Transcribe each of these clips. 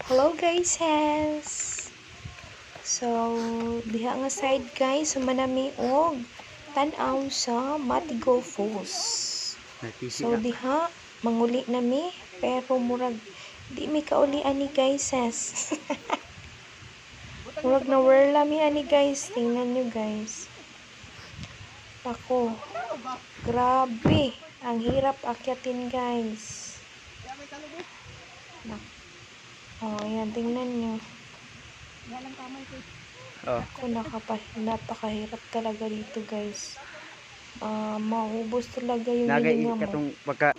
Hello guys, yes. So, diha nga side guys, sumanami og tan-aw sa Matigo Falls. So, diha manguli nami pero murag di mi kauli ani guys, yes. Murag na whirla mi ani guys, tingnan nyo guys. Ako, grabe, ang hirap akyatin guys. Oh, ayan, tingnan nyo. Ako, napakahirap talaga dito guys. Maubos talaga yung hininga mo. Katong pagka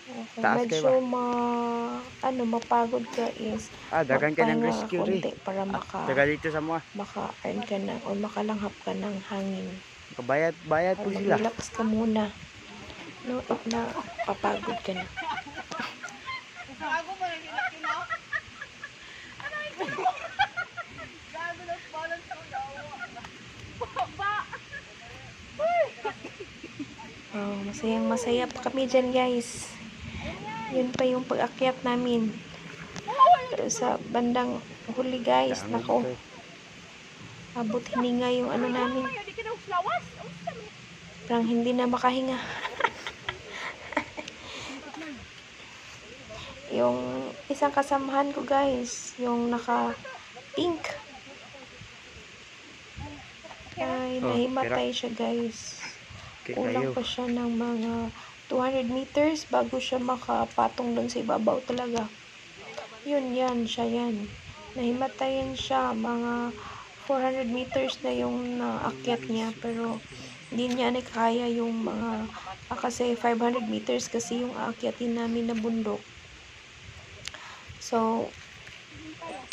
Okay, taas medyo kayo ba? mapagod ka is Dagan ka ng magpahinga ka rescue konti rin. para Taga dito sa mga maka-earn ka na o makalanghap ka ng hangin. bayad Para po sila. mag-relax ka muna. No, na papagod ka na. Oh, masaya pa kami dyan guys. Yun pa yung pag-akyat namin. Pero sa bandang huli guys, nako, abot hininga yung ano namin. Parang hindi na makahinga. Yung isang kasamahan ko guys, yung naka-pink. Ay, nahimatay siya guys. Kulang pa siya ng mga 200 meters bago siya makapatong doon sa ibabaw talaga. Yan, siya yan. Nahimatayan siya, mga 400 meters na yung naakyat niya, pero hindi niya kaya yung mga, kasi 500 meters kasi yung aakyatin namin na bundok. So,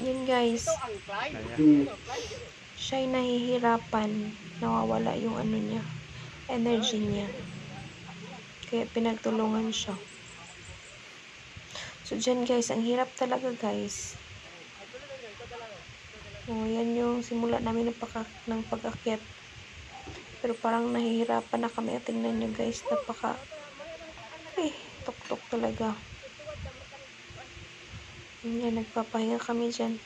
yun guys, siya'y nahihirapan, nawawala yung ano niya, energy niya. Kaya pinagtulungan siya. So, dyan guys, ang hirap talaga guys. Yan yung simula namin ng pag-akyat. Pero parang nahihirapan na kami. At tingnan nyo guys, tok-tok talaga. Yan, nagpapahinga kami dyan.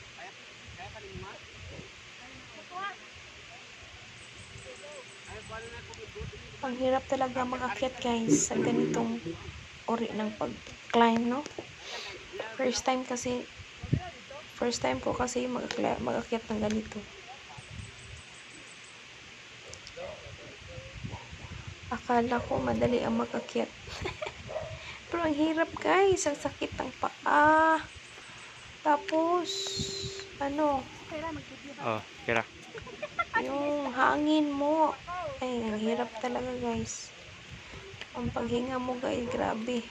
Ang hirap talaga mag-akyat guys sa ganitong uri ng pag-climb, no? First time ko kasi mag-akyat ng ganito. Akala ko madali ang mag-akyat. Pero ang hirap guys, ang sakit ng paa. Tapos, Kira. yung hangin mo. Ay, ang hirap talaga guys. Ang paghinga mo guys, grabe.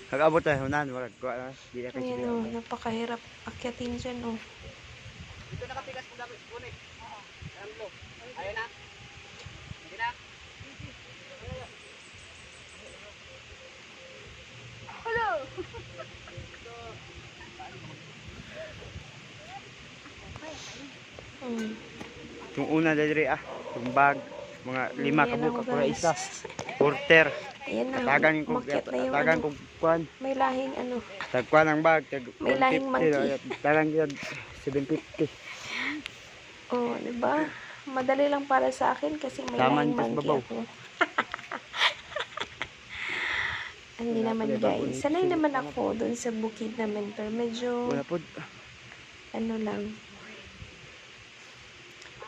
Nag-abot tayo hunan, wala ko di na kasi. Ayan napakahirap akyatin dyan Dito nakatigas mo dapat kunik. Ayun na. Hindi na. Hello. Yung una dali yung bag, mga 5 kabuk ako na isa. Porter. Ayan na, Tagan kong kuan. may lahing Tagkuan ang bag, may lahing monkey. Tagan yan 750. Oh, diba? Madali lang para sa akin kasi may lahing monkey ako. Hindi naman guys. Sanay naman ako doon sa bukid naman. Pero medyo lang.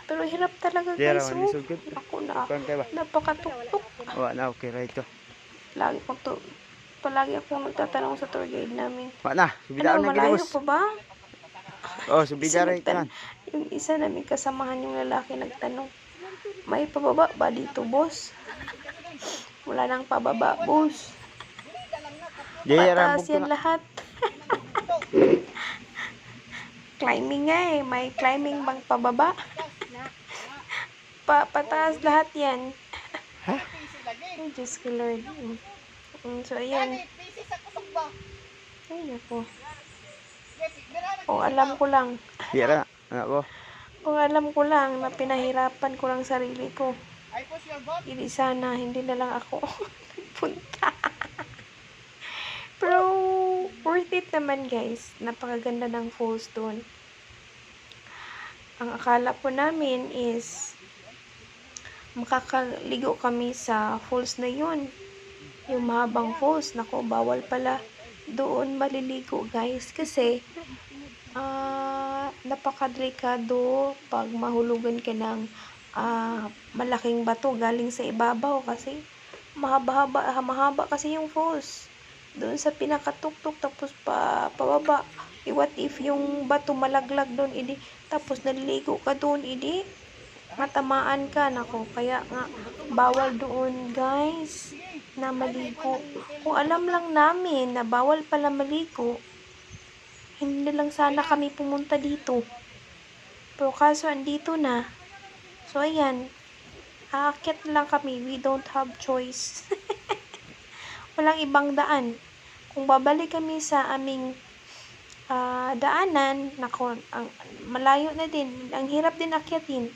Pero hirap talaga guys. Ako napakatuktok. Na okay right to. Palagi akong nagtatanong sa tour guide namin. Malayo pa ba? Subida right yan. Yung isa namin kasamahan yung lalaki nagtanong, may pababa ba dito boss? Wala nang pababa boss. Pataas yan lahat. Climbing nga may climbing bang pababa? Pataas lahat yan. Ay, Diyos ko Lord. So, ayan. Ay, ako. Kung alam ko lang. Kung alam ko lang na pinahirapan ko lang sarili ko. Hindi sana, hindi na lang ako punta. Pero, worth it naman guys, napakaganda ng falls doon. Ang akala po namin is makakaligo kami sa falls na yun. Yung mahabang falls. Nako, bawal pala doon maliligo guys. Kasi napakadelikado pag mahulugan ka ng malaking bato galing sa ibabaw. Kasi mahaba kasi yung falls. Doon sa pinakatuktok tapos pababa. What if yung bato malaglag doon, tapos naliligo ka doon, matamaan ka. Nako, kaya nga bawal doon guys na maligo. Kung alam lang namin na bawal pala maligo, hindi lang sana kami pumunta dito. Pero kaso andito na. So ayan, aakyat lang kami. We don't have choice. Walang ibang daan. Kung babalik kami sa aming daanan, nako, malayo na din. Ang hirap din akyatin.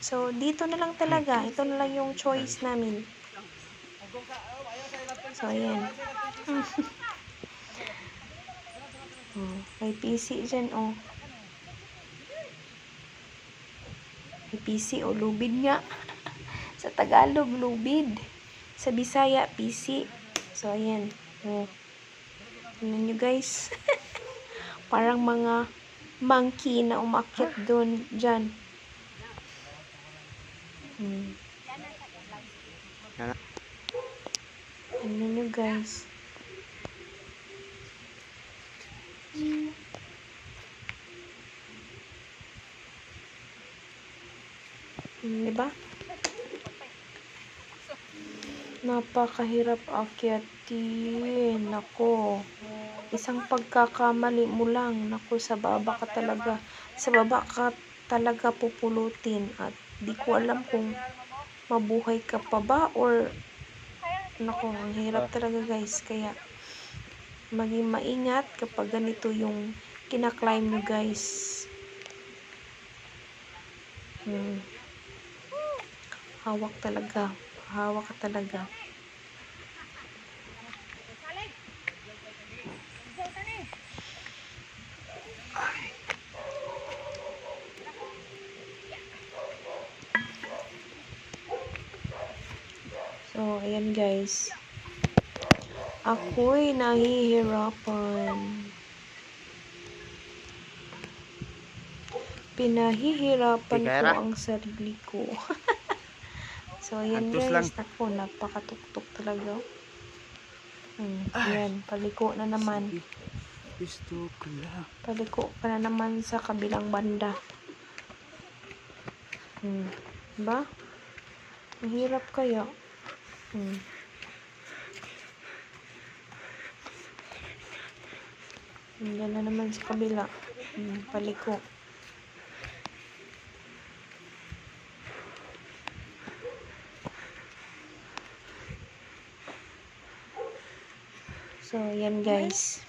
So, dito na lang talaga. Ito na lang yung choice namin. So, ayan. May PC dyan, oh. May PC, oh. Lubid nga. Sa Tagalog, lubid. Sa Bisaya, PC. So, ayan. Oh. Tingnan nyo, guys. Parang mga monkey na umakyat doon, dyan. Tingnan nyo, guys. Diba? Napakahirap akyatin. Nako. Isang pagkakamali mo lang. Nako, sa baba ka talaga. Sa baba ka talaga pupulutin. At di ko alam kung mabuhay ka pa ba or nako, ang hirap talaga guys. Kaya maging maingat kapag ganito yung kinaklimb nyo guys. Hawak talaga. Hawak ka talaga. So, ayan guys. Ako'y nahihirapan. Pinahihirapan ko ang sarili ko. So, ayan guys. Ako, napakatuktok talaga. Ayan, paliko na naman. Paliko pa na naman sa kabilang banda. Diba? Mahirap kaya. Diyan na naman sa kabila. Paliko. So, yan guys.